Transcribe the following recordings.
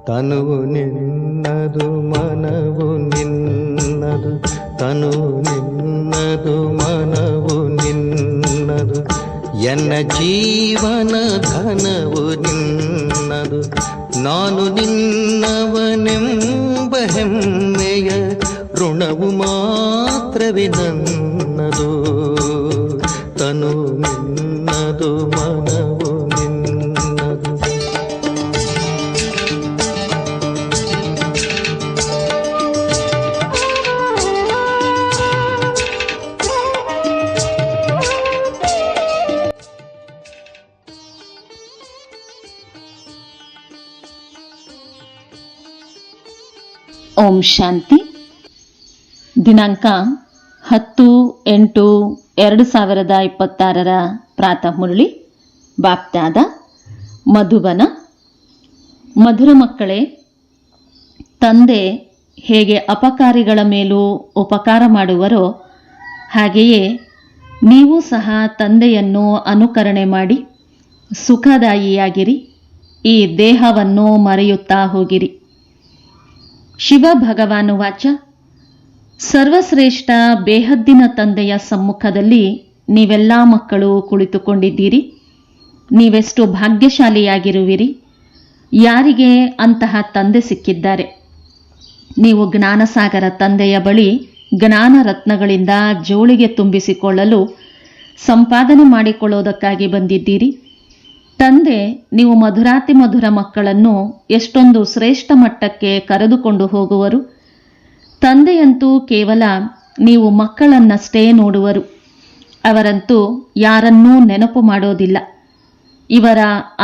ತನುವು ನಿನ್ನದು ಮನವು ನಿನ್ನದು, ತನುವು ನಿನ್ನದು ಮನವು ನಿನ್ನದು, ಎನ್ನ ಜೀವನ ಧನವು ನಿನ್ನದು. ನಾನು ನಿನ್ನವನೆಂಬ ಹೆಮ್ಮೆಯ ಋಣವು ಮಾತ್ರವೇ ನನ್ನದು. ತನು ನಿನ್ನದು ಮನವು ನಿನ್ನದು. ಓಂ ಶಾಂತಿ. ದಿನಾಂಕ 10/8/2026 ಪ್ರಾತಃ ಮುರಳಿ. ಬಾಪ್ದಾದ ಮಧುಬನ. ಮಧುರ ಮಕ್ಕಳೇ, ತಂದೆ ಹೇಗೆ ಅಪಕಾರಿಗಳ ಮೇಲೂ ಉಪಕಾರ ಮಾಡುವರೋ ಹಾಗೆಯೇ ನೀವು ಸಹ ತಂದೆಯನ್ನು ಅನುಕರಣೆ ಮಾಡಿ ಸುಖದಾಯಿಯಾಗಿರಿ. ಈ ದೇಹವನ್ನು ಮರೆಯುತ್ತಾ ಹೋಗಿರಿ. ಶಿವ ಭಗವಾನು ವಾಚ: ಸರ್ವಶ್ರೇಷ್ಠ ಬೇಹದ್ದಿನ ತಂದೆಯ ಸಮ್ಮುಖದಲ್ಲಿ ನೀವೆಲ್ಲ ಮಕ್ಕಳು ಕುಳಿತುಕೊಂಡಿದ್ದೀರಿ. ನೀವೆಷ್ಟು ಭಾಗ್ಯಶಾಲಿಯಾಗಿರುವಿರಿ. ಯಾರಿಗೆ ಅಂತಹ ತಂದೆ ಸಿಕ್ಕಿದ್ದಾರೆ? ನೀವು ಜ್ಞಾನಸಾಗರ ತಂದೆಯ ಬಳಿ ಜ್ಞಾನ ರತ್ನಗಳಿಂದ ಜೋಳಿಗೆ ತುಂಬಿಸಿಕೊಳ್ಳಲು ಸಂಪಾದನೆ ಮಾಡಿಕೊಳ್ಳುವುದಕ್ಕಾಗಿ ಬಂದಿದ್ದೀರಿ. ತಂದೆ ನೀವು ಮಧುರಾತಿ ಮಧುರ ಮಕ್ಕಳನ್ನು ಎಷ್ಟೊಂದು ಶ್ರೇಷ್ಠ ಮಟ್ಟಕ್ಕೆ ಕರೆದುಕೊಂಡು ಹೋಗುವರು. ತಂದೆಯಂತೂ ಕೇವಲ ನೀವು ಮಕ್ಕಳನ್ನಷ್ಟೇ ನೋಡುವರು. ಅವರಂತೂ ಯಾರನ್ನೂ ನೆನಪು ಮಾಡೋದಿಲ್ಲ. ಇವರ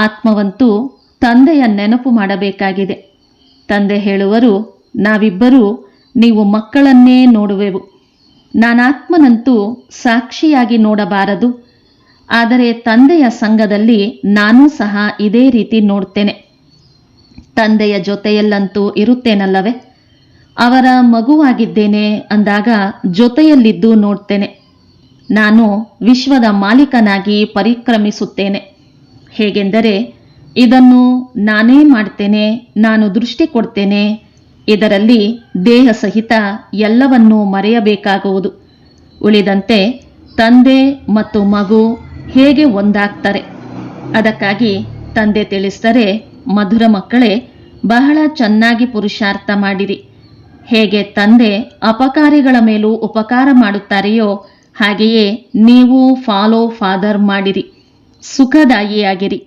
ಆತ್ಮವಂತೂ ತಂದೆಯ ನೆನಪು ಮಾಡಬೇಕಾಗಿದೆ. ತಂದೆ ಹೇಳುವರು, ನಾವಿಬ್ಬರೂ ನೀವು ಮಕ್ಕಳನ್ನೇ ನೋಡುವೆವು. ನಾನಾತ್ಮನಂತೂ ಸಾಕ್ಷಿಯಾಗಿ ನೋಡಬಾರದು. ಆದರೆ ತಂದೆಯ ಸಂಘದಲ್ಲಿ ನಾನೂ ಸಹ ಇದೇ ರೀತಿ ನೋಡ್ತೇನೆ. ತಂದೆಯ ಜೊತೆಯಲ್ಲಂತೂ ಇರುತ್ತೇನಲ್ಲವೇ? ಅವರ ಮಗುವಾಗಿದ್ದೇನೆ ಅಂದಾಗ ಜೊತೆಯಲ್ಲಿದ್ದು ನೋಡ್ತೇನೆ. ನಾನು ವಿಶ್ವದ ಮಾಲೀಕನಾಗಿ ಪರಿಕ್ರಮಿಸುತ್ತೇನೆ. ಹೇಗೆಂದರೆ, ಇದನ್ನು ನಾನೇ ಮಾಡ್ತೇನೆ, ನಾನು ದೃಷ್ಟಿ ಕೊಡ್ತೇನೆ. ಇದರಲ್ಲಿ ದೇಹ ಸಹಿತ ಎಲ್ಲವನ್ನೂ ಮರೆಯಬೇಕಾಗುವುದು. ಉಳಿದಂತೆ ತಂದೆ ಮತ್ತು ಮಗು ಹೇಗೆ ಒಂದಾಗ್ತಾರೆ. ಅದಕ್ಕಾಗಿ ತಂದೆ ತಿಳಿಸ್ತಾರೆ, ಮಧುರ ಮಕ್ಕಳೇ, ಬಹಳ ಚೆನ್ನಾಗಿ ಪುರುಷಾರ್ಥ ಮಾಡಿರಿ. ಹೇಗೆ ತಂದೆ ಅಪಕಾರಿಗಳ ಮೇಲೂ ಉಪಕಾರ ಮಾಡುತ್ತಾರೆಯೋ ಹಾಗೆಯೇ ನೀವು ಫಾಲೋ ಫಾದರ್ ಮಾಡಿರಿ. ಸುಖದಾಯಿಯಾಗಿರಿ.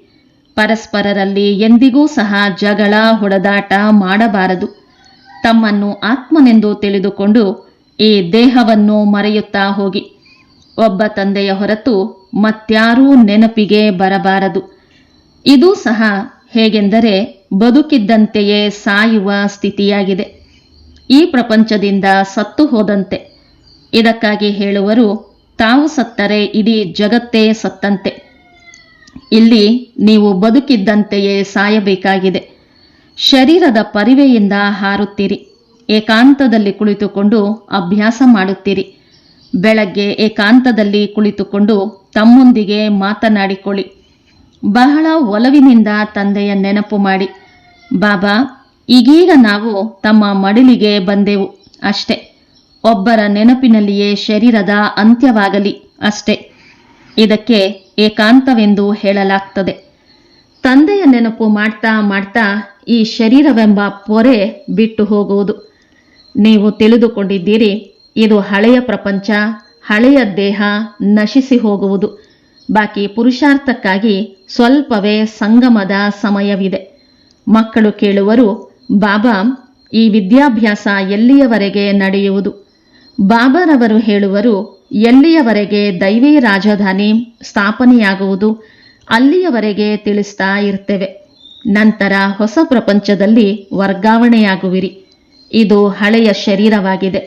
ಪರಸ್ಪರರಲ್ಲಿ ಎಂದಿಗೂ ಸಹ ಜಗಳ ಹೊಡೆದಾಟ ಮಾಡಬಾರದು. ತಮ್ಮನ್ನು ಆತ್ಮನೆಂದು ತಿಳಿದುಕೊಂಡು ಈ ದೇಹವನ್ನು ಮರೆಯುತ್ತಾ ಹೋಗಿ. ಒಬ್ಬ ತಂದೆಯ ಹೊರತು ಮತ್ಯಾರೂ ನೆನಪಿಗೆ ಬರಬಾರದು. ಇದೂ ಸಹ ಹೇಗೆಂದರೆ ಬದುಕಿದ್ದಂತೆಯೇ ಸಾಯುವ ಸ್ಥಿತಿಯಾಗಿದೆ. ಈ ಪ್ರಪಂಚದಿಂದ ಸತ್ತು ಹೋದಂತೆ. ಇದಕ್ಕಾಗಿ ಹೇಳುವರು, ತಾವು ಸತ್ತರೆ ಇಡೀ ಜಗತ್ತೇ ಸತ್ತಂತೆ. ಇಲ್ಲಿ ನೀವು ಬದುಕಿದ್ದಂತೆಯೇ ಸಾಯಬೇಕಾಗಿದೆ. ಶರೀರದ ಪರಿವೆಯಿಂದ ಹಾರುತ್ತೀರಿ. ಏಕಾಂತದಲ್ಲಿ ಕುಳಿತುಕೊಂಡು ಅಭ್ಯಾಸ ಮಾಡುತ್ತೀರಿ. ಬೆಳಗ್ಗೆ ಏಕಾಂತದಲ್ಲಿ ಕುಳಿತುಕೊಂಡು ತಮ್ಮೊಂದಿಗೆ ಮಾತನಾಡಿಕೊಳ್ಳಿ. ಬಹಳ ಒಲವಿನಿಂದ ತಂದೆಯ ನೆನಪು ಮಾಡಿ, ಬಾಬಾ, ಈಗೀಗ ನಾವು ತಮ್ಮ ಮಡಿಲಿಗೆ ಬಂದೆವು ಅಷ್ಟೆ. ಒಬ್ಬರ ನೆನಪಿನಲ್ಲಿಯೇ ಶರೀರದ ಅಂತ್ಯವಾಗಲಿ ಅಷ್ಟೆ. ಇದಕ್ಕೆ ಏಕಾಂತವೆಂದು ಹೇಳಲಾಗ್ತದೆ. ತಂದೆಯ ನೆನಪು ಮಾಡ್ತಾ ಮಾಡ್ತಾ ಈ ಶರೀರವೆಂಬ ಪೊರೆ ಬಿಟ್ಟು ಹೋಗುವುದು. ನೀವು ತಿಳಿದುಕೊಂಡಿದ್ದೀರಿ, ಇದು ಹಳೆಯ ಪ್ರಪಂಚ, ಹಳೆಯ ದೇಹ ನಶಿಸಿ ಹೋಗುವುದು. ಬಾಕಿ ಪುರುಷಾರ್ಥಕ್ಕಾಗಿ ಸ್ವಲ್ಪವೇ ಸಂಗಮದ ಸಮಯವಿದೆ. ಮಕ್ಕಳು ಕೇಳುವರು, ಬಾಬಾ, ಈ ವಿದ್ಯಾಭ್ಯಾಸ ಎಲ್ಲಿಯವರೆಗೆ ನಡೆಯುವುದು? ಬಾಬಾರವರು ಹೇಳುವರು, ಎಲ್ಲಿಯವರೆಗೆ ದೈವಿ ರಾಜಧಾನಿ ಸ್ಥಾಪನೆಯಾಗುವುದು ಅಲ್ಲಿಯವರೆಗೆ ತಿಳಿಸ್ತಾ ಇರ್ತೇವೆ. ನಂತರ ಹೊಸ ಪ್ರಪಂಚದಲ್ಲಿ ವರ್ಗಾವಣೆಯಾಗುವಿರಿ. ಇದು ಹಳೆಯ ಶರೀರವಾಗಿದೆ.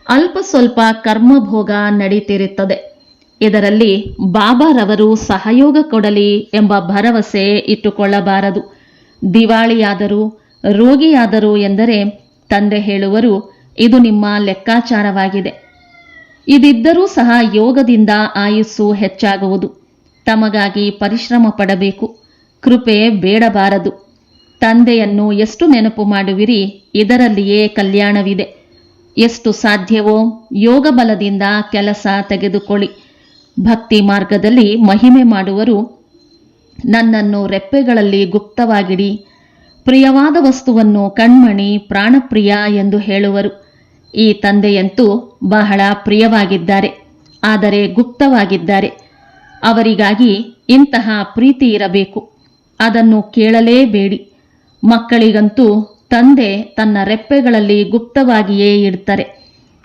ಅಲ್ಪ ಸ್ವಲ್ಪ ಕರ್ಮಭೋಗ ನಡೀತಿರುತ್ತದೆ. ಇದರಲ್ಲಿ ಬಾಬಾರವರು ಸಹಯೋಗ ಕೊಡಲಿ ಎಂಬ ಭರವಸೆ ಇಟ್ಟುಕೊಳ್ಳಬಾರದು. ದಿವಾಳಿಯಾದರೂ ರೋಗಿಯಾದರೂ ಎಂದರೆ ತಂದೆ ಹೇಳುವರು, ಇದು ನಿಮ್ಮ ಲೆಕ್ಕಾಚಾರವಾಗಿದೆ. ಇದಿದ್ದರೂ ಸಹ ಯೋಗದಿಂದ ಆಯುಸ್ಸು ಹೆಚ್ಚಾಗುವುದು. ತಮಗಾಗಿ ಪರಿಶ್ರಮ ಪಡಬೇಕು. ಕೃಪೆ ಬೇಡಬಾರದು. ತಂದೆಯನ್ನು ಎಷ್ಟು ನೆನಪು ಮಾಡುವಿರಿ, ಇದರಲ್ಲಿಯೇ ಕಲ್ಯಾಣವಿದೆ. ಎಷ್ಟು ಸಾಧ್ಯವೋ ಯೋಗ ಬಲದಿಂದ ಕೆಲಸ ತೆಗೆದುಕೊಳ್ಳಿ. ಭಕ್ತಿ ಮಾರ್ಗದಲ್ಲಿ ಮಹಿಮೆ ಮಾಡುವರು ನನ್ನನ್ನು ರೆಪ್ಪೆಗಳಲ್ಲಿ ಗುಪ್ತವಾಗಿಡಿ, ಪ್ರಿಯವಾದ ವಸ್ತುವನ್ನು ಕಣ್ಮಣಿ ಪ್ರಾಣಪ್ರಿಯ ಎಂದು ಹೇಳುವರು. ಈ ತಂದೆಯಂತೂ ಬಹಳ ಪ್ರಿಯವಾಗಿದ್ದಾರೆ, ಆದರೆ ಗುಪ್ತವಾಗಿದ್ದಾರೆ. ಅವರಿಗಾಗಿ ಇಂತಹ ಪ್ರೀತಿ ಇರಬೇಕು, ಅದನ್ನು ಕೇಳಲೇಬೇಡಿ. ಮಕ್ಕಳಿಗಂತೂ ತಂದೆ ತನ್ನ ರೆಪ್ಪೆಗಳಲ್ಲಿ ಗುಪ್ತವಾಗಿಯೇ ಇಡ್ತಾರೆ.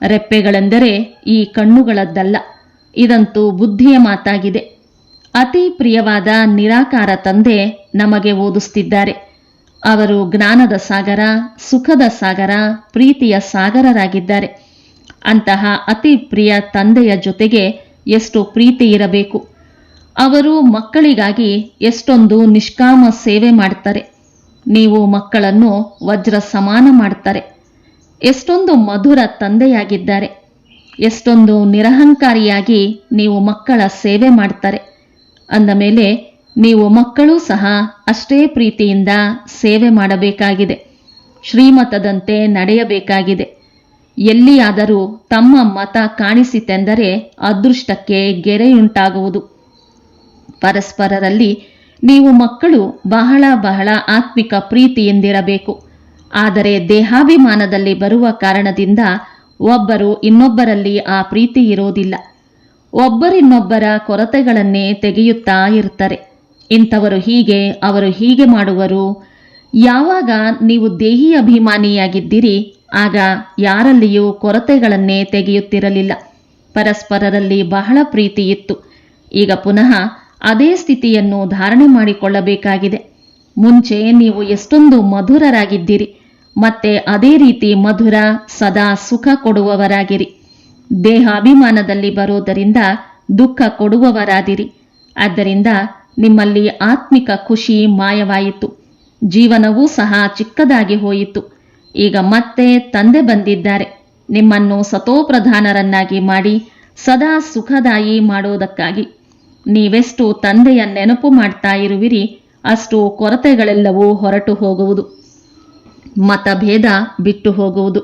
ರೆಪ್ಪೆಗಳೆಂದರೆ ಈ ಕಣ್ಣುಗಳದ್ದಲ್ಲ. ಇದಂತೂ ಬುದ್ಧಿಯ ಮಾತಾಗಿದೆ. ಅತಿ ಪ್ರಿಯವಾದ ನಿರಾಕಾರ ತಂದೆ ನಮಗೆ ಓದಿಸುತ್ತಿದ್ದಾರೆ. ಅವರು ಜ್ಞಾನದ ಸಾಗರ, ಸುಖದ ಸಾಗರ, ಪ್ರೀತಿಯ ಸಾಗರರಾಗಿದ್ದಾರೆ. ಅಂತಹ ಅತಿ ಪ್ರಿಯ ತಂದೆಯ ಜೊತೆಗೆ ಎಷ್ಟು ಪ್ರೀತಿ ಇರಬೇಕು. ಅವರು ಮಕ್ಕಳಿಗಾಗಿ ಎಷ್ಟೊಂದು ನಿಷ್ಕಾಮ ಸೇವೆ ಮಾಡ್ತಾರೆ. ನೀವು ಮಕ್ಕಳನ್ನು ವಜ್ರ ಸಮಾನ ಮಾಡ್ತಾರೆ. ಎಷ್ಟೊಂದು ಮಧುರ ತಂದೆಯಾಗಿದ್ದಾರೆ. ಎಷ್ಟೊಂದು ನಿರಹಂಕಾರಿಯಾಗಿ ನೀವು ಮಕ್ಕಳ ಸೇವೆ ಮಾಡ್ತಾರೆ. ಅಂದ ಮೇಲೆ ನೀವು ಮಕ್ಕಳೂ ಸಹ ಅಷ್ಟೇ ಪ್ರೀತಿಯಿಂದ ಸೇವೆ ಮಾಡಬೇಕಾಗಿದೆ. ಶ್ರೀಮತದಂತೆ ನಡೆಯಬೇಕಾಗಿದೆ. ಎಲ್ಲಿಯಾದರೂ ತಮ್ಮ ಮತ ಕಾಣಿಸಿತೆಂದರೆ ಅದೃಷ್ಟಕ್ಕೆ ಗೆರೆಯುಂಟಾಗುವುದು. ಪರಸ್ಪರರಲ್ಲಿ ನೀವು ಮಕ್ಕಳು ಬಹಳ ಬಹಳ ಆತ್ಮಿಕ ಪ್ರೀತಿಯಿಂದಿರಬೇಕು. ಆದರೆ ದೇಹಾಭಿಮಾನದಲ್ಲಿ ಬರುವ ಕಾರಣದಿಂದ ಒಬ್ಬರು ಇನ್ನೊಬ್ಬರಲ್ಲಿ ಆ ಪ್ರೀತಿ ಇರೋದಿಲ್ಲ. ಒಬ್ಬರಿನ್ನೊಬ್ಬರ ಕೊರತೆಗಳನ್ನೇ ತೆಗೆಯುತ್ತಾ ಇರ್ತಾರೆ. ಇಂಥವರು ಹೀಗೆ, ಅವರು ಹೀಗೆ ಮಾಡುವರು. ಯಾವಾಗ ನೀವು ದೇಹಿ ಅಭಿಮಾನಿಯಾಗಿದ್ದೀರಿ ಆಗ ಯಾರಲ್ಲಿಯೂ ಕೊರತೆಗಳನ್ನೇ ತೆಗೆಯುತ್ತಿರಲಿಲ್ಲ. ಪರಸ್ಪರರಲ್ಲಿ ಬಹಳ ಪ್ರೀತಿ ಇತ್ತು. ಈಗ ಪುನಃ ಅದೇ ಸ್ಥಿತಿಯನ್ನು ಧಾರಣೆ ಮಾಡಿಕೊಳ್ಳಬೇಕಾಗಿದೆ. ಮುಂಚೆ ನೀವು ಎಷ್ಟೊಂದು ಮಧುರರಾಗಿದ್ದೀರಿ, ಮತ್ತೆ ಅದೇ ರೀತಿ ಮಧುರ, ಸದಾ ಸುಖ ಕೊಡುವವರಾಗಿರಿ. ದೇಹಾಭಿಮಾನದಲ್ಲಿ ಬರೋದರಿಂದ ದುಃಖ ಕೊಡುವವರಾದಿರಿ. ಆದ್ದರಿಂದ ನಿಮ್ಮಲ್ಲಿ ಆತ್ಮಿಕ ಖುಷಿ ಮಾಯವಾಯಿತು. ಜೀವನವೂ ಸಹ ಚಿಕ್ಕದಾಗಿ ಹೋಯಿತು. ಈಗ ಮತ್ತೆ ತಂದೆ ಬಂದಿದ್ದಾರೆ ನಿಮ್ಮನ್ನು ಸತೋಪ್ರಧಾನರನ್ನಾಗಿ ಮಾಡಿ ಸದಾ ಸುಖದಾಯಿ ಮಾಡೋದಕ್ಕಾಗಿ. ನೀವೆಷ್ಟು ತಂದೆಯ ನೆನಪು ಮಾಡ್ತಾ ಇರುವಿರಿ ಅಷ್ಟು ಕೊರತೆಗಳೆಲ್ಲವೂ ಹೊರಟು ಹೋಗುವುದು, ಮತಭೇದ ಬಿಟ್ಟು ಹೋಗುವುದು.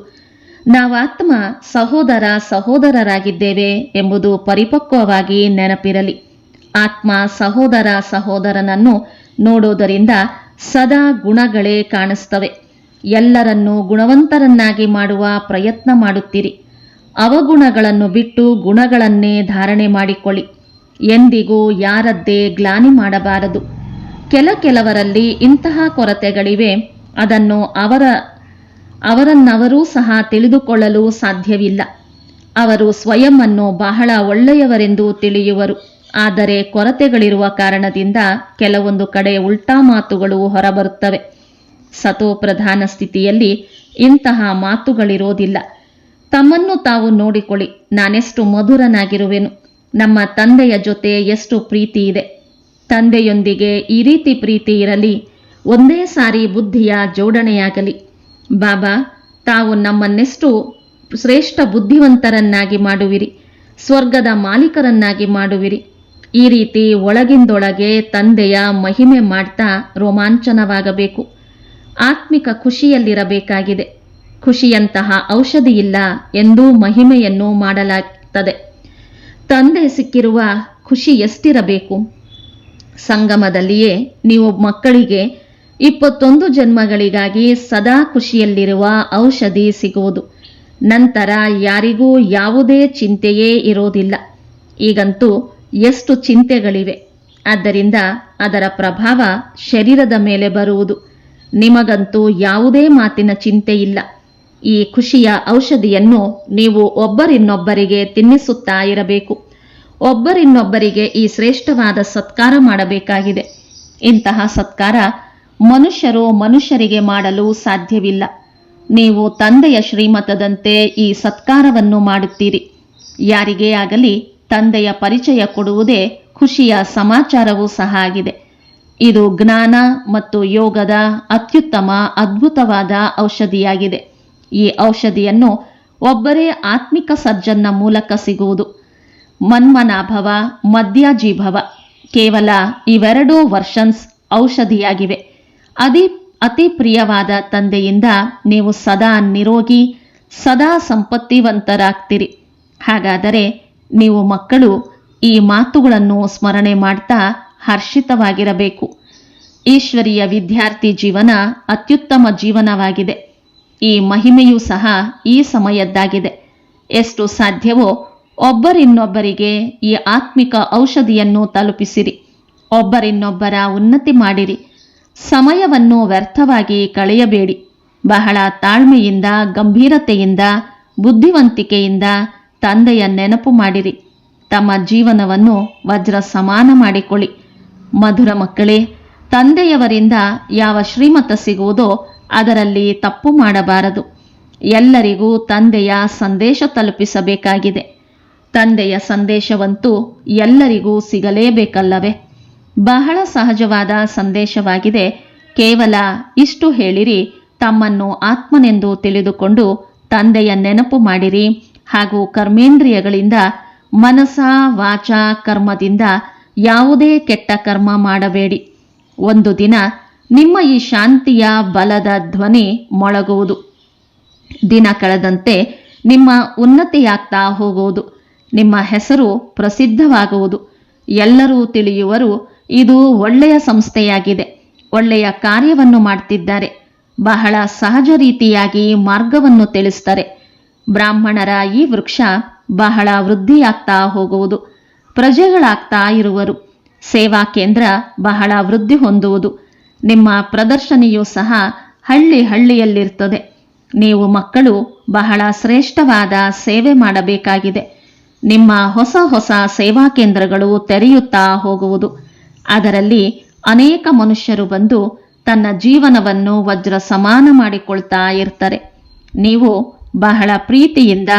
ನಾವಾತ್ಮ ಸಹೋದರ ಸಹೋದರರಾಗಿದ್ದೇವೆ ಎಂಬುದು ಪರಿಪಕ್ವವಾಗಿ ನೆನಪಿರಲಿ. ಆತ್ಮ ಸಹೋದರನನ್ನು ನೋಡೋದರಿಂದ ಸದಾ ಗುಣಗಳೇ ಕಾಣಿಸ್ತವೆ. ಎಲ್ಲರನ್ನೂ ಗುಣವಂತರನ್ನಾಗಿ ಮಾಡುವ ಪ್ರಯತ್ನ ಮಾಡುತ್ತೀರಿ. ಅವಗುಣಗಳನ್ನು ಬಿಟ್ಟು ಗುಣಗಳನ್ನೇ ಧಾರಣೆ ಮಾಡಿಕೊಳ್ಳಿ. ಎಂದಿಗೂ ಯಾರದ್ದೇ ಗ್ಲಾನಿ ಮಾಡಬಾರದು. ಕೆಲವರಲ್ಲಿ ಇಂತಹ ಕೊರತೆಗಳಿವೆ. ಅದನ್ನು ಅವರನ್ನವರೂ ಸಹ ತಿಳಿದುಕೊಳ್ಳಲು ಸಾಧ್ಯವಿಲ್ಲ. ಅವರು ಸ್ವಯಂವನ್ನು ಬಹಳ ಒಳ್ಳೆಯವರೆಂದು ತಿಳಿಯುವರು. ಆದರೆ ಕೊರತೆಗಳಿರುವ ಕಾರಣದಿಂದ ಕೆಲವೊಂದು ಕಡೆ ಉಲ್ಟಾ ಮಾತುಗಳು ಹೊರಬರುತ್ತವೆ. ಸತೋಪ್ರಧಾನ ಸ್ಥಿತಿಯಲ್ಲಿ ಇಂತಹ ಮಾತುಗಳಿರೋದಿಲ್ಲ. ತಮ್ಮನ್ನು ತಾವು ನೋಡಿಕೊಳ್ಳಿ. ನಾನೆಷ್ಟು ಮಧುರನಾಗಿರುವೆನು, ನಮ್ಮ ತಂದೆಯ ಜೊತೆ ಎಷ್ಟು ಪ್ರೀತಿ ಇದೆ. ತಂದೆಯೊಂದಿಗೆ ಈ ರೀತಿ ಪ್ರೀತಿ ಇರಲಿ. ಒಂದೇ ಸಾರಿ ಬುದ್ಧಿಯ ಜೋಡಣೆಯಾಗಲಿ. ಬಾಬಾ ತಾವು ನಮ್ಮನ್ನೆಷ್ಟು ಶ್ರೇಷ್ಠ ಬುದ್ಧಿವಂತರನ್ನಾಗಿ ಮಾಡುವಿರಿ, ಸ್ವರ್ಗದ ಮಾಲೀಕರನ್ನಾಗಿ ಮಾಡುವಿರಿ. ಈ ರೀತಿ ಒಳಗಿಂದೊಳಗೆ ತಂದೆಯ ಮಹಿಮೆ ಮಾಡ್ತಾ ರೋಮಾಂಚನವಾಗಬೇಕು. ಆತ್ಮಿಕ ಖುಷಿಯಲ್ಲಿರಬೇಕಾಗಿದೆ. ಖುಷಿಯಂತಹ ಔಷಧಿ ಇಲ್ಲ ಎಂದೂ ಮಹಿಮೆಯನ್ನು ಮಾಡಲಾಗುತ್ತದೆ. ತಂದೆ ಸಿಕ್ಕಿರುವ ಖುಷಿ ಎಷ್ಟಿರಬೇಕು. ಸಂಗಮದಲ್ಲಿಯೇ ನೀವು ಮಕ್ಕಳಿಗೆ 21 ಜನ್ಮಗಳಿಗಾಗಿ ಸದಾ ಖುಷಿಯಲ್ಲಿರುವ ಔಷಧಿ ಸಿಗುವುದು. ನಂತರ ಯಾರಿಗೂ ಯಾವುದೇ ಚಿಂತೆಯೇ ಇರೋದಿಲ್ಲ. ಈಗಂತೂ ಎಷ್ಟು ಚಿಂತೆಗಳಿವೆ. ಆದ್ದರಿಂದ ಅದರ ಪ್ರಭಾವ ಶರೀರದ ಮೇಲೆ ಬರುವುದು. ನಿಮಗಂತೂ ಯಾವುದೇ ಮಾತಿನ ಚಿಂತೆ ಇಲ್ಲ. ಈ ಖುಷಿಯ ಔಷಧಿಯನ್ನು ನೀವು ಒಬ್ಬರಿನ್ನೊಬ್ಬರಿಗೆ ತಿನ್ನಿಸುತ್ತಾ ಇರಬೇಕು. ಒಬ್ಬರಿನ್ನೊಬ್ಬರಿಗೆ ಈ ಶ್ರೇಷ್ಠವಾದ ಸತ್ಕಾರ ಮಾಡಬೇಕಾಗಿದೆ. ಇಂತಹ ಸತ್ಕಾರ ಮನುಷ್ಯರಿಗೆ ಮಾಡಲು ಸಾಧ್ಯವಿಲ್ಲ. ನೀವು ತಂದೆಯ ಶ್ರೀಮತದಂತೆ ಈ ಸತ್ಕಾರವನ್ನು ಮಾಡುತ್ತೀರಿ. ಯಾರಿಗೇ ಆಗಲಿ ತಂದೆಯ ಪರಿಚಯ ಕೊಡುವುದೇ ಖುಷಿಯ ಸಮಾಚಾರವೂ ಸಹ ಆಗಿದೆ. ಇದು ಜ್ಞಾನ ಮತ್ತು ಯೋಗದ ಅತ್ಯುತ್ತಮ ಅದ್ಭುತವಾದ ಔಷಧಿಯಾಗಿದೆ. ಈ ಔಷಧಿಯನ್ನು ಒಬ್ಬರೇ ಆತ್ಮಿಕ ಸಜ್ಜನ್ನ ಮೂಲಕ ಸಿಗುವುದು. ಮನ್ಮನಾಭವ, ಮಧ್ಯಾಜೀಭವ ಕೇವಲ ಇವೆರಡೂ ವರ್ಷನ್ಸ್ ಔಷಧಿಯಾಗಿವೆ. ಅತಿ ಪ್ರಿಯವಾದ ತಂದೆಯಿಂದ ನೀವು ಸದಾ ನಿರೋಗಿ, ಸದಾ ಸಂಪತ್ತಿವಂತರಾಗ್ತೀರಿ. ಹಾಗಾದರೆ ನೀವು ಮಕ್ಕಳು ಈ ಮಾತುಗಳನ್ನು ಸ್ಮರಣೆ ಮಾಡ್ತಾ ಹರ್ಷಿತವಾಗಿರಬೇಕು. ಈಶ್ವರೀಯ ವಿದ್ಯಾರ್ಥಿ ಜೀವನ ಅತ್ಯುತ್ತಮ ಜೀವನವಾಗಿದೆ. ಈ ಮಹಿಮೆಯೂ ಸಹ ಈ ಸಮಯದ್ದಾಗಿದೆ. ಎಷ್ಟು ಸಾಧ್ಯವೋ ಒಬ್ಬರಿನ್ನೊಬ್ಬರಿಗೆ ಈ ಆತ್ಮಿಕ ಔಷಧಿಯನ್ನು ತಲುಪಿಸಿರಿ. ಒಬ್ಬರಿನ್ನೊಬ್ಬರ ಉನ್ನತಿ ಮಾಡಿರಿ. ಸಮಯವನ್ನು ವ್ಯರ್ಥವಾಗಿ ಕಳೆಯಬೇಡಿ. ಬಹಳ ತಾಳ್ಮೆಯಿಂದ, ಗಂಭೀರತೆಯಿಂದ, ಬುದ್ಧಿವಂತಿಕೆಯಿಂದ ತಂದೆಯ ನೆನಪು ಮಾಡಿರಿ. ತಮ್ಮ ಜೀವನವನ್ನು ವಜ್ರ ಸಮಾನ ಮಾಡಿಕೊಳ್ಳಿ. ಮಧುರ ಮಕ್ಕಳೇ, ತಂದೆಯವರಿಂದ ಯಾವ ಶ್ರೀಮತ ಸಿಗುವುದೋ ಅದರಲ್ಲಿ ತಪ್ಪು ಮಾಡಬಾರದು. ಎಲ್ಲರಿಗೂ ತಂದೆಯ ಸಂದೇಶ ತಲುಪಿಸಬೇಕಾಗಿದೆ. ತಂದೆಯ ಸಂದೇಶವಂತೂ ಎಲ್ಲರಿಗೂ ಸಿಗಲೇಬೇಕಲ್ಲವೇ? ಬಹಳ ಸಹಜವಾದ ಸಂದೇಶವಾಗಿದೆ. ಕೇವಲ ಇಷ್ಟು ಹೇಳಿರಿ, ತಮ್ಮನ್ನು ಆತ್ಮನೆಂದು ತಿಳಿದುಕೊಂಡು ತಂದೆಯ ನೆನಪು ಮಾಡಿರಿ ಹಾಗೂ ಕರ್ಮೇಂದ್ರಿಯಗಳಿಂದ, ಮನಸ, ವಾಚ, ಕರ್ಮದಿಂದ ಯಾವುದೇ ಕೆಟ್ಟ ಕರ್ಮ ಮಾಡಬೇಡಿ. ಒಂದು ದಿನ ನಿಮ್ಮ ಈ ಶಾಂತಿಯ ಬಲದ ಧ್ವನಿ ಮೊಳಗುವುದು. ದಿನ ಕಳೆದಂತೆ ನಿಮ್ಮ ಉನ್ನತಿಯಾಗ್ತಾ ಹೋಗುವುದು. ನಿಮ್ಮ ಹೆಸರು ಪ್ರಸಿದ್ಧವಾಗುವುದು. ಎಲ್ಲರೂ ತಿಳಿಯುವರು, ಇದು ಒಳ್ಳೆಯ ಸಂಸ್ಥೆಯಾಗಿದೆ, ಒಳ್ಳೆಯ ಕಾರ್ಯವನ್ನು ಮಾಡ್ತಿದ್ದಾರೆ. ಬಹಳ ಸಹಜ ರೀತಿಯಾಗಿ ಮಾರ್ಗವನ್ನು ತಿಳಿಸ್ತಾರೆ. ಬ್ರಾಹ್ಮಣರ ಈ ವೃಕ್ಷ ಬಹಳ ವೃದ್ಧಿಯಾಗ್ತಾ ಹೋಗುವುದು. ಪ್ರಜೆಗಳಾಗ್ತಾ ಇರುವರು. ಸೇವಾ ಕೇಂದ್ರ ಬಹಳ ವೃದ್ಧಿ ಹೊಂದುವುದು. ನಿಮ್ಮ ಪ್ರದರ್ಶನಿಯೂ ಸಹ ಹಳ್ಳಿ ಹಳ್ಳಿಯಲ್ಲಿರ್ತದೆ. ನೀವು ಮಕ್ಕಳು ಬಹಳ ಶ್ರೇಷ್ಠವಾದ ಸೇವೆ ಮಾಡಬೇಕಾಗಿದೆ. ನಿಮ್ಮ ಹೊಸ ಹೊಸ ಸೇವಾ ಕೇಂದ್ರಗಳು ತೆರೆಯುತ್ತಾ ಹೋಗುವುದು. ಅದರಲ್ಲಿ ಅನೇಕ ಮನುಷ್ಯರು ಬಂದು ತನ್ನ ಜೀವನವನ್ನು ವಜ್ರ ಸಮಾನ ಮಾಡಿಕೊಳ್ತಾ ಇರ್ತಾರೆ. ನೀವು ಬಹಳ ಪ್ರೀತಿಯಿಂದ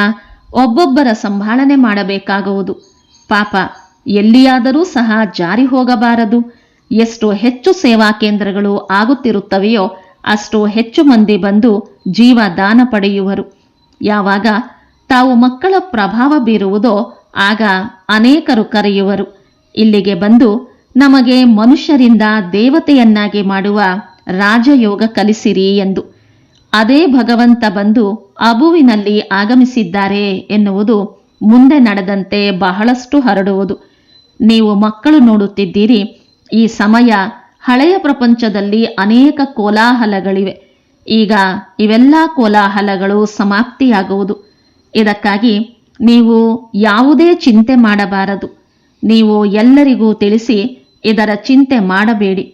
ಒಬ್ಬೊಬ್ಬರ ಸಂಭಾಳನೆ ಮಾಡಬೇಕಾಗುವುದು. ಪಾಪ ಎಲ್ಲಿಯಾದರೂ ಸಹ ಜಾರಿ ಹೋಗಬಾರದು. ಎಷ್ಟು ಹೆಚ್ಚು ಸೇವಾ ಕೇಂದ್ರಗಳು ಆಗುತ್ತಿರುತ್ತವೆಯೋ ಅಷ್ಟು ಹೆಚ್ಚು ಮಂದಿ ಬಂದು ಜೀವ ದಾನ ಪಡೆಯುವರು. ಯಾವಾಗ ತಾವು ಮಕ್ಕಳ ಪ್ರಭಾವ ಬೀರುವುದೋ ಆಗ ಅನೇಕರು ಕರೆಯುವರು, ಇಲ್ಲಿಗೆ ಬಂದು ನಮಗೆ ಮನುಷ್ಯರಿಂದ ದೇವತೆಯನ್ನಾಗಿ ಮಾಡುವ ರಾಜಯೋಗ ಕಲಿಸಿರಿ ಎಂದು. ಅದೇ ಭಗವಂತ ಬಂದು ಅಬುವಿನಲ್ಲಿ ಆಗಮಿಸಿದ್ದಾರೆ ಎನ್ನುವುದು ಮುಂದೆ ನಡೆದಂತೆ ಬಹಳಷ್ಟು ಹರಡುವುದು. ನೀವು ಮಕ್ಕಳು ನೋಡುತ್ತಿದ್ದೀರಿ, ಈ ಸಮಯ ಹಳೆಯ ಪ್ರಪಂಚದಲ್ಲಿ ಅನೇಕ ಕೋಲಾಹಲಗಳಿವೆ. ಈಗ ಇವೆಲ್ಲ ಕೋಲಾಹಲಗಳು ಸಮಾಪ್ತಿಯಾಗುವುದು. ಇದಕ್ಕಾಗಿ ನೀವು ಯಾವುದೇ ಚಿಂತೆ ಮಾಡಬಾರದು. ನೀವು ಎಲ್ಲರಿಗೂ ತಿಳಿಸಿ ಇದರ ಚಿಂತೆ ಮಾಡಬೇಡಿ.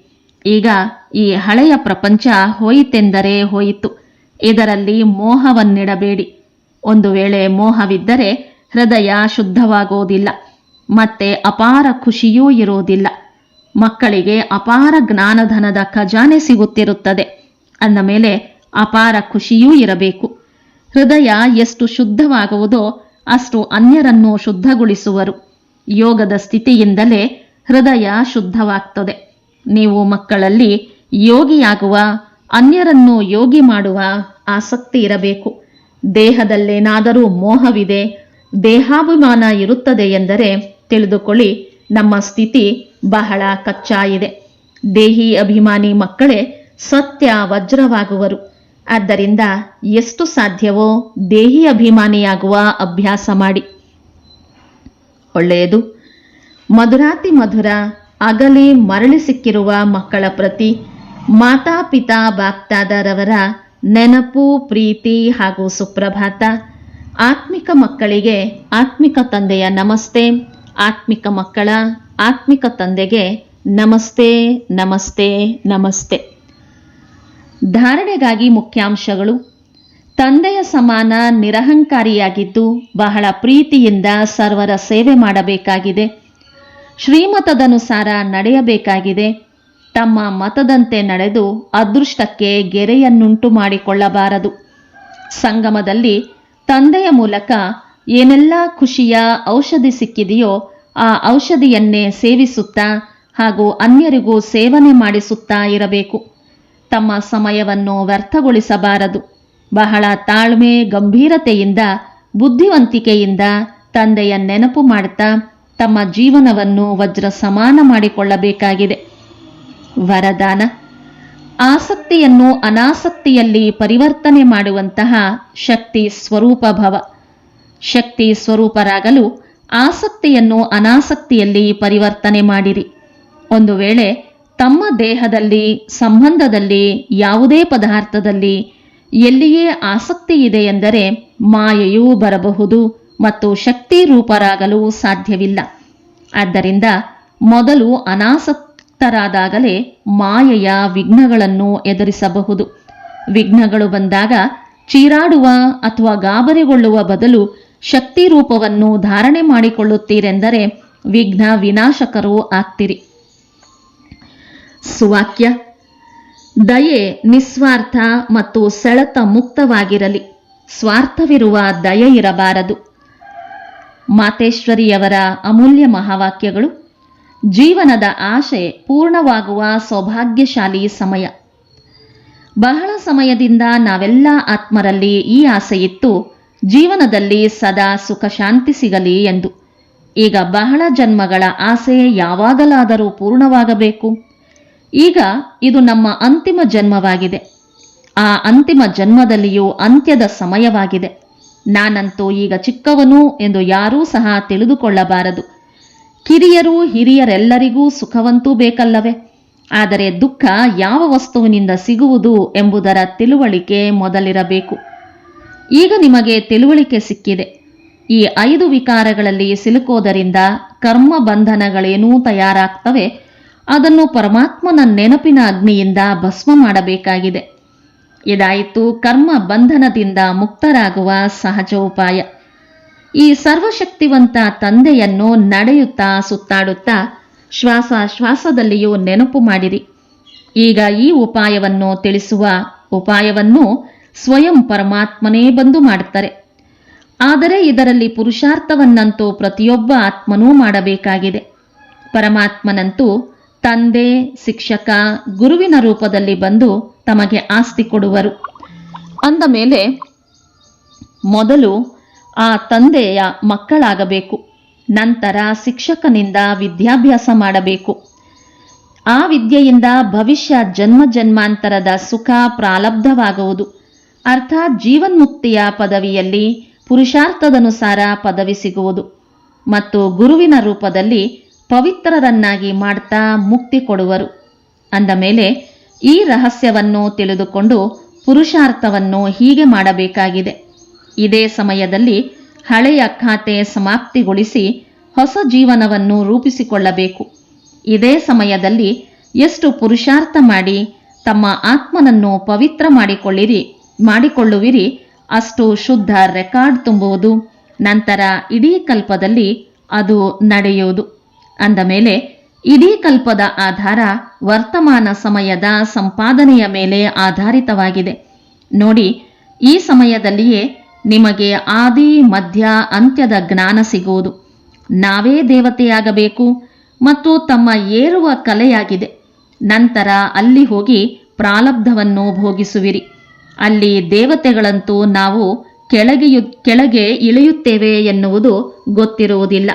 ಈಗ ಈ ಹಳೆಯ ಪ್ರಪಂಚ ಹೋಯಿತೆಂದರೆ ಹೋಯಿತು. ಇದರಲ್ಲಿ ಮೋಹವನ್ನಿಡಬೇಡಿ. ಒಂದು ವೇಳೆ ಮೋಹವಿದ್ದರೆ ಹೃದಯ ಶುದ್ಧವಾಗೋದಿಲ್ಲ, ಮತ್ತೆ ಅಪಾರ ಖುಷಿಯೂ ಇರೋದಿಲ್ಲ. ಮಕ್ಕಳಿಗೆ ಅಪಾರ ಜ್ಞಾನಧನದ ಖಜಾನೆ ಸಿಗುತ್ತಿರುತ್ತದೆ. ಅಂದ ಮೇಲೆ ಅಪಾರ ಖುಷಿಯೂ ಇರಬೇಕು. ಹೃದಯ ಎಷ್ಟು ಶುದ್ಧವಾಗುವುದೋ ಅಷ್ಟು ಅನ್ಯರನ್ನು ಶುದ್ಧಗೊಳಿಸುವರು. ಯೋಗದ ಸ್ಥಿತಿಯಿಂದಲೇ ಹೃದಯ ಶುದ್ಧವಾಗ್ತದೆ. ನೀವು ಮಕ್ಕಳಲ್ಲಿ ಯೋಗಿಯಾಗುವ, ಅನ್ಯರನ್ನು ಯೋಗಿ ಮಾಡುವ ಆಸಕ್ತಿ ಇರಬೇಕು. ದೇಹದಲ್ಲೇನಾದರೂ ಮೋಹವಿದೆ, ದೇಹಾಭಿಮಾನ ಇರುತ್ತದೆ ಎಂದರೆ ತಿಳಿದುಕೊಳ್ಳಿ, ನಮ್ಮ ಸ್ಥಿತಿ ಬಹಳ ಕಚ್ಚಾ ಇದೆ. ದೇಹಿ ಅಭಿಮಾನಿ ಮಕ್ಕಳೇ ಸತ್ಯ ವಜ್ರವಾಗುವರು. ಆದ್ದರಿಂದ ಎಷ್ಟು ಸಾಧ್ಯವೋ ದೇಹಿ ಅಭಿಮಾನಿಯಾಗುವ ಅಭ್ಯಾಸ ಮಾಡಿ. ಒಳ್ಳೆಯದು. ಮಧುರಾತಿ ಮಧುರ ಅಗಲಿ ಮರಳಿ ಸಿಕ್ಕಿರುವ ಮಕ್ಕಳ ಪ್ರತಿ ಮಾತಾಪಿತಾ ಬಾಪ್ತಾದರವರ ನೆನಪು, ಪ್ರೀತಿ ಹಾಗೂ ಸುಪ್ರಭಾತ. ಆತ್ಮಿಕ ಮಕ್ಕಳಿಗೆ ಆತ್ಮಿಕ ತಂದೆಯ ನಮಸ್ತೆ. ಆತ್ಮಿಕ ಮಕ್ಕಳ ಆತ್ಮಿಕ ತಂದೆಗೆ ನಮಸ್ತೆ, ನಮಸ್ತೆ, ನಮಸ್ತೆ. ಧಾರಣೆಗಾಗಿ ಮುಖ್ಯಾಂಶಗಳು. ತಂದೆಯ ಸಮಾನ ನಿರಹಂಕಾರಿಯಾಗಿದ್ದು ಬಹಳ ಪ್ರೀತಿಯಿಂದ ಸರ್ವರ ಸೇವೆ ಮಾಡಬೇಕಾಗಿದೆ. ಶ್ರೀಮತದನುಸಾರ ನಡೆಯಬೇಕಾಗಿದೆ. ತಮ್ಮ ಮತದಂತೆ ನಡೆದು ಅದೃಷ್ಟಕ್ಕೆ ಗೆರೆಯನ್ನುಂಟು ಮಾಡಿಕೊಳ್ಳಬಾರದು. ಸಂಗಮದಲ್ಲಿ ತಂದೆಯ ಮೂಲಕ ಏನೆಲ್ಲ ಖುಷಿಯ ಔಷಧಿ ಸಿಕ್ಕಿದೆಯೋ ಆ ಔಷಧಿಯನ್ನೇ ಸೇವಿಸುತ್ತಾ ಹಾಗೂ ಅನ್ಯರಿಗೂ ಸೇವನೆ ಮಾಡಿಸುತ್ತಾ ಇರಬೇಕು. ತಮ್ಮ ಸಮಯವನ್ನು ವ್ಯರ್ಥಗೊಳಿಸಬಾರದು. ಬಹಳ ತಾಳ್ಮೆ, ಗಂಭೀರತೆಯಿಂದ, ಬುದ್ಧಿವಂತಿಕೆಯಿಂದ ತಂದೆಯ ನೆನಪು ಮಾಡುತ್ತಾ ತಮ್ಮ ಜೀವನವನ್ನು ವಜ್ರ ಸಮಾನ ಮಾಡಿಕೊಳ್ಳಬೇಕಾಗಿದೆ. ವರದಾನ: ಆಸಕ್ತಿಯನ್ನು ಅನಾಸಕ್ತಿಯಲ್ಲಿ ಪರಿವರ್ತನೆ ಮಾಡುವಂತಹ ಶಕ್ತಿ ಸ್ವರೂಪ ಭವ. ಶಕ್ತಿ ಸ್ವರೂಪರಾಗಲು ಆಸಕ್ತಿಯನ್ನು ಅನಾಸಕ್ತಿಯಲ್ಲಿ ಪರಿವರ್ತನೆ ಮಾಡಿರಿ. ಒಂದು ವೇಳೆ ತಮ್ಮ ದೇಹದಲ್ಲಿ, ಸಂಬಂಧದಲ್ಲಿ, ಯಾವುದೇ ಪದಾರ್ಥದಲ್ಲಿ ಎಲ್ಲಿಯೇ ಆಸಕ್ತಿ ಇದೆ ಎಂದರೆ ಮಾಯೆಯೂ ಬರಬಹುದು ಮತ್ತು ಶಕ್ತಿ ರೂಪರಾಗಲು ಸಾಧ್ಯವಿಲ್ಲ. ಆದ್ದರಿಂದ ಮೊದಲು ಅನಾಸಕ್ತರಾದಾಗಲೇ ಮಾಯೆಯ ವಿಘ್ನಗಳನ್ನು ಎದುರಿಸಬಹುದು. ವಿಘ್ನಗಳು ಬಂದಾಗ ಚೀರಾಡುವ ಅಥವಾ ಗಾಬರಿಗೊಳ್ಳುವ ಬದಲು ಶಕ್ತಿ ರೂಪವನ್ನು ಧಾರಣೆ ಮಾಡಿಕೊಳ್ಳುತ್ತೀರೆಂದರೆ ವಿಘ್ನ ವಿನಾಶಕರೂ ಆಗ್ತಿರಿ. ಸುವಾಕ್ಯ: ದಯೆ ನಿಸ್ವಾರ್ಥ ಮತ್ತು ಸೆಳೆತ ಮುಕ್ತವಾಗಿರಲಿ. ಸ್ವಾರ್ಥವಿರುವ ದಯೆ ಇರಬಾರದು. ಮಾತೇಶ್ವರಿಯವರ ಅಮೂಲ್ಯ ಮಹಾವಾಕ್ಯಗಳು. ಜೀವನದ ಆಶೆ ಪೂರ್ಣವಾಗುವ ಸೌಭಾಗ್ಯಶಾಲಿ ಸಮಯ. ಬಹಳ ಸಮಯದಿಂದ ನಾವೆಲ್ಲ ಆತ್ಮರಲ್ಲಿ ಈ ಆಸೆಯಿತ್ತು, ಜೀವನದಲ್ಲಿ ಸದಾ ಸುಖ ಶಾಂತಿ ಸಿಗಲಿ ಎಂದು. ಈಗ ಬಹಳ ಜನ್ಮಗಳ ಆಸೆ ಯಾವಾಗಲಾದರೂ ಪೂರ್ಣವಾಗಬೇಕು. ಈಗ ಇದು ನಮ್ಮ ಅಂತಿಮ ಜನ್ಮವಾಗಿದೆ. ಆ ಅಂತಿಮ ಜನ್ಮದಲ್ಲಿಯೂ ಅಂತ್ಯದ ಸಮಯವಾಗಿದೆ. ನಾನಂತೂ ಈಗ ಚಿಕ್ಕವನು ಎಂದು ಯಾರೂ ಸಹ ತಿಳಿದುಕೊಳ್ಳಬಾರದು. ಕಿರಿಯರು ಹಿರಿಯರೆಲ್ಲರಿಗೂ ಸುಖವಂತೂ ಬೇಕಲ್ಲವೇ? ಆದರೆ ದುಃಖ ಯಾವ ವಸ್ತುವಿನಿಂದ ಸಿಗುವುದು ಎಂಬುದರ ತಿಳುವಳಿಕೆ ಮೊದಲಿರಬೇಕು. ಈಗ ನಿಮಗೆ ತಿಳುವಳಿಕೆ ಸಿಕ್ಕಿದೆ. ಈ 5 ವಿಕಾರಗಳಲ್ಲಿ ಸಿಲುಕೋದರಿಂದ ಕರ್ಮ ಬಂಧನಗಳೇನೂ ತಯಾರಾಗ್ತವೆ. ಅದನ್ನು ಪರಮಾತ್ಮನ ನೆನಪಿನ ಅಗ್ನಿಯಿಂದ ಭಸ್ಮ ಮಾಡಬೇಕಾಗಿದೆ. ಇದಾಯಿತು ಕರ್ಮ ಬಂಧನದಿಂದ ಮುಕ್ತರಾಗುವ ಸಹಜ ಉಪಾಯ. ಈ ಸರ್ವಶಕ್ತಿವಂತ ತಂದೆಯನ್ನು ನಡೆಯುತ್ತಾ ಸುತ್ತಾಡುತ್ತಾ ಶ್ವಾಸದಲ್ಲಿಯೂ ನೆನಪು ಮಾಡಿರಿ. ಈಗ ಈ ಉಪಾಯವನ್ನು ತಿಳಿಸುವ ಉಪಾಯವನ್ನು ಸ್ವಯಂ ಪರಮಾತ್ಮನೇ ಬಂದು ಮಾಡುತ್ತಾರೆ. ಆದರೆ ಇದರಲ್ಲಿ ಪುರುಷಾರ್ಥವನ್ನಂತೂ ಪ್ರತಿಯೊಬ್ಬ ಆತ್ಮನೂ ಮಾಡಬೇಕಾಗಿದೆ. ಪರಮಾತ್ಮನಂತೂ ತಂದೆ, ಶಿಕ್ಷಕ, ಗುರುವಿನ ರೂಪದಲ್ಲಿ ಬಂದು ತಮಗೆ ಆಸ್ತಿ ಕೊಡುವರು. ಅಂದ ಮೇಲೆ ಮೊದಲು ಆ ತಂದೆಯ ಮಕ್ಕಳಾಗಬೇಕು. ನಂತರ ಶಿಕ್ಷಕನಿಂದ ವಿದ್ಯಾಭ್ಯಾಸ ಮಾಡಬೇಕು. ಆ ವಿದ್ಯೆಯಿಂದ ಭವಿಷ್ಯ ಜನ್ಮ ಜನ್ಮಾಂತರದ ಸುಖ ಪ್ರಾರಬ್ಧವಾಗುವುದು. ಅರ್ಥಾತ್ ಜೀವನ್ಮುಕ್ತಿಯ ಪದವಿಯಲ್ಲಿ ಪುರುಷಾರ್ಥದನುಸಾರ ಪದವಿ ಸಿಗುವುದು ಮತ್ತು ಗುರುವಿನ ರೂಪದಲ್ಲಿ ಪವಿತ್ರರನ್ನಾಗಿ ಮಾಡ್ತಾ ಮುಕ್ತಿ ಕೊಡುವರು. ಅಂದ ಮೇಲೆ ಈ ರಹಸ್ಯವನ್ನು ತಿಳಿದುಕೊಂಡು ಪುರುಷಾರ್ಥವನ್ನು ಹೀಗೆ ಮಾಡಬೇಕಾಗಿದೆ. ಇದೇ ಸಮಯದಲ್ಲಿ ಹಳೆಯ ಖಾತೆ ಸಮಾಪ್ತಿಗೊಳಿಸಿ ಹೊಸ ಜೀವನವನ್ನು ರೂಪಿಸಿಕೊಳ್ಳಬೇಕು. ಇದೇ ಸಮಯದಲ್ಲಿ ಎಷ್ಟು ಪುರುಷಾರ್ಥ ಮಾಡಿ ತಮ್ಮ ಆತ್ಮನನ್ನು ಪವಿತ್ರ ಮಾಡಿಕೊಳ್ಳುವಿರಿ ಅಷ್ಟು ಶುದ್ಧ ರೆಕಾರ್ಡ್ ತುಂಬುವುದು. ನಂತರ ಇಡೀ ಕಲ್ಪದಲ್ಲಿ ಅದು ನಡೆಯುವುದು. ಅಂದ ಮೇಲೆ ಇಡೀ ಕಲ್ಪದ ಆಧಾರ ವರ್ತಮಾನ ಸಮಯದ ಸಂಪಾದನೆಯ ಮೇಲೆ ಆಧಾರಿತವಾಗಿದೆ. ನೋಡಿ, ಈ ಸಮಯದಲ್ಲಿಯೇ ನಿಮಗೆ ಆದಿ ಮಧ್ಯ ಅಂತ್ಯದ ಜ್ಞಾನ ಸಿಗುವುದು. ನಾವೇ ದೇವತೆಯಾಗಬೇಕು ಮತ್ತು ತಮ್ಮ ಏರುವ ಕಲೆಯಾಗಿದೆ. ನಂತರ ಅಲ್ಲಿ ಹೋಗಿ ಪ್ರಾರಬ್ಧವನ್ನು ಭೋಗಿಸುವಿರಿ. ಅಲ್ಲಿ ದೇವತೆಗಳಂತೂ ನಾವು ಕೆಳಗೆ ಇಳಿಯುತ್ತೇವೆ ಎನ್ನುವುದು ಗೊತ್ತಿರುವುದಿಲ್ಲ.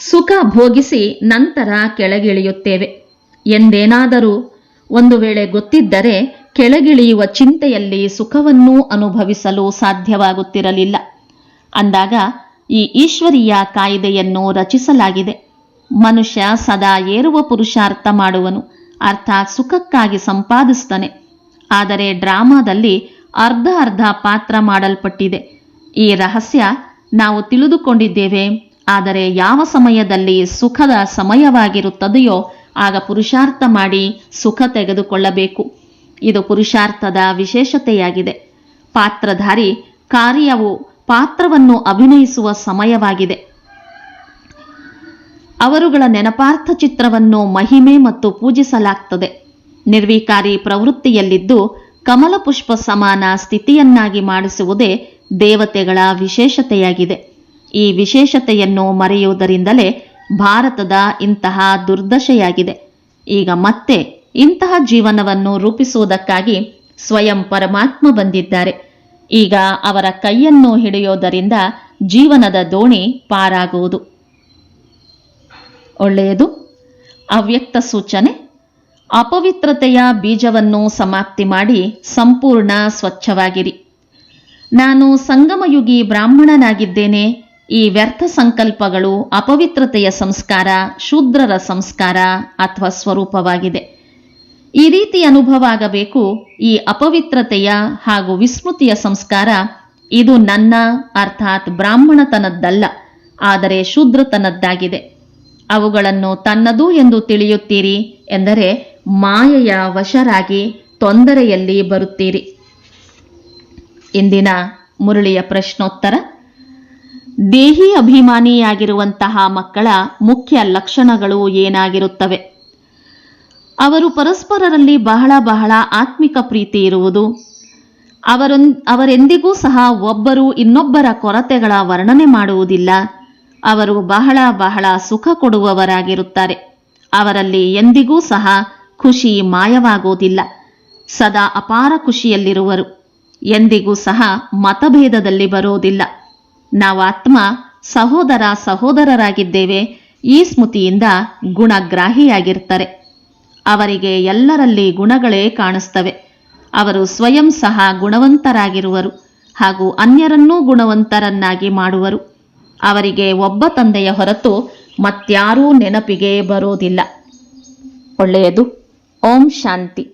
ಸುಖ ಭೋಗಿಸಿ ನಂತರ ಕೆಳಗಿಳಿಯುತ್ತೇವೆ ಎಂದೇನಾದರೂ ಒಂದು ವೇಳೆ ಗೊತ್ತಿದ್ದರೆ ಕೆಳಗಿಳಿಯುವ ಚಿಂತೆಯಲ್ಲಿ ಸುಖವನ್ನೂ ಅನುಭವಿಸಲು ಸಾಧ್ಯವಾಗುತ್ತಿರಲಿಲ್ಲ. ಅಂದಾಗ ಈ ಈಶ್ವರೀಯ ಕಾಯಿದೆಯನ್ನು ರಚಿಸಲಾಗಿದೆ. ಮನುಷ್ಯ ಸದಾ ಏರುವ ಪುರುಷಾರ್ಥ ಮಾಡುವನು, ಅರ್ಥಾತ್ ಸುಖಕ್ಕಾಗಿ ಸಂಪಾದಿಸ್ತಾನೆ. ಆದರೆ ಡ್ರಾಮಾದಲ್ಲಿ ಅರ್ಧ ಪಾತ್ರ ಮಾಡಲ್ಪಟ್ಟಿದೆ. ಈ ರಹಸ್ಯ ನಾವು ತಿಳಿದುಕೊಂಡಿದ್ದೇವೆ. ಆದರೆ ಯಾವ ಸಮಯದಲ್ಲಿ ಸುಖದ ಸಮಯವಾಗಿರುತ್ತದೆಯೋ ಆಗ ಪುರುಷಾರ್ಥ ಮಾಡಿ ಸುಖ ತೆಗೆದುಕೊಳ್ಳಬೇಕು. ಇದು ಪುರುಷಾರ್ಥದ ವಿಶೇಷತೆಯಾಗಿದೆ. ಪಾತ್ರಧಾರಿ ಪಾತ್ರವನ್ನು ಅಭಿನಯಿಸುವ ಸಮಯವಾಗಿದೆ. ಅವರುಗಳ ನೆನಪಾರ್ಥ ಚಿತ್ರವನ್ನು ಮಹಿಮೆ ಮತ್ತು ಪೂಜಿಸಲಾಗ್ತದೆ. ನಿರ್ವಿಕಾರಿ ಪ್ರವೃತ್ತಿಯಲ್ಲಿದ್ದು ಕಮಲ ಪುಷ್ಪ ಸಮಾನ ಸ್ಥಿತಿಯನ್ನಾಗಿ ಮಾಡಿಸುವುದೇ ದೇವತೆಗಳ ವಿಶೇಷತೆಯಾಗಿದೆ. ಈ ವಿಶೇಷತೆಯನ್ನು ಮರೆಯುವುದರಿಂದಲೇ ಭಾರತದ ಇಂತಹ ದುರ್ದಶೆಯಾಗಿದೆ. ಈಗ ಮತ್ತೆ ಇಂತಹ ಜೀವನವನ್ನು ರೂಪಿಸುವುದಕ್ಕಾಗಿ ಸ್ವಯಂ ಪರಮಾತ್ಮ ಬಂದಿದ್ದಾರೆ. ಈಗ ಅವರ ಕೈಯನ್ನು ಹಿಡಿಯೋದರಿಂದ ಜೀವನದ ದೋಣಿ ಪಾರಾಗುವುದು. ಒಳ್ಳೆಯದು. ಅವ್ಯಕ್ತ ಸೂಚನೆ: ಅಪವಿತ್ರತೆಯ ಬೀಜವನ್ನು ಸಮಾಪ್ತಿ ಮಾಡಿ ಸಂಪೂರ್ಣ ಸ್ವಚ್ಛವಾಗಿರಿ. ನಾನು ಸಂಗಮಯುಗಿ ಬ್ರಾಹ್ಮಣನಾಗಿದ್ದೇನೆ. ಈ ವ್ಯರ್ಥ ಸಂಕಲ್ಪಗಳು ಅಪವಿತ್ರತೆಯ ಸಂಸ್ಕಾರ, ಶೂದ್ರರ ಸಂಸ್ಕಾರ ಅಥವಾ ಸ್ವರೂಪವಾಗಿದೆ. ಈ ರೀತಿ ಅನುಭವ ಆಗಬೇಕು. ಈ ಅಪವಿತ್ರತೆಯ ಹಾಗೂ ವಿಸ್ಮೃತಿಯ ಸಂಸ್ಕಾರ ಇದು ನನ್ನ ಅರ್ಥಾತ್ ಬ್ರಾಹ್ಮಣತನದ್ದಲ್ಲ, ಆದರೆ ಶೂದ್ರತನದ್ದಾಗಿದೆ. ಅವುಗಳನ್ನು ತನ್ನದು ಎಂದು ತಿಳಿಯುತ್ತೀರಿ ಎಂದರೆ ಮಾಯೆಯ ವಶರಾಗಿ ತೊಂದರೆಯಲ್ಲಿ ಬರುತ್ತೀರಿ. ಇಂದಿನ ಮುರಳಿಯ ಪ್ರಶ್ನೋತ್ತರ: ದೇಹಿ ಅಭಿಮಾನಿಯಾಗಿರುವಂತಹ ಮಕ್ಕಳ ಮುಖ್ಯ ಲಕ್ಷಣಗಳು ಏನಾಗಿರುತ್ತವೆ? ಅವರು ಪರಸ್ಪರರಲ್ಲಿ ಬಹಳ ಆತ್ಮಿಕ ಪ್ರೀತಿ ಇರುವುದು, ಅವರೆಂದಿಗೂ ಸಹ ಒಬ್ಬರು ಇನ್ನೊಬ್ಬರ ಕೊರತೆಗಳ ವರ್ಣನೆ ಮಾಡುವುದಿಲ್ಲ, ಅವರು ಬಹಳ ಸುಖ ಕೊಡುವವರಾಗಿರುತ್ತಾರೆ, ಅವರಲ್ಲಿ ಎಂದಿಗೂ ಸಹ ಖುಷಿ ಮಾಯವಾಗುವುದಿಲ್ಲ, ಸದಾ ಅಪಾರ ಖುಷಿಯಲ್ಲಿರುವರು, ಎಂದಿಗೂ ಸಹ ಮತಭೇದದಲ್ಲಿ ಬರೋದಿಲ್ಲ, ನಾವಾತ್ಮ ಸಹೋದರರಾಗಿದ್ದೇವೆ, ಈ ಸ್ಮೃತಿಯಿಂದ ಗುಣಗ್ರಾಹಿಯಾಗಿರ್ತಾರೆ. ಅವರಿಗೆ ಎಲ್ಲರಲ್ಲಿ ಗುಣಗಳೇ ಕಾಣಿಸ್ತವೆ. ಅವರು ಸ್ವಯಂ ಸಹ ಗುಣವಂತರಾಗಿರುವರು ಹಾಗೂ ಅನ್ಯರನ್ನೂ ಗುಣವಂತರನ್ನಾಗಿ ಮಾಡುವರು. ಅವರಿಗೆ ಒಬ್ಬ ತಂದೆಯ ಹೊರತು ಮತ್ಯಾರೂ ನೆನಪಿಗೆ ಬರೋದಿಲ್ಲ. ಒಳ್ಳೆಯದು. ಓಂ ಶಾಂತಿ.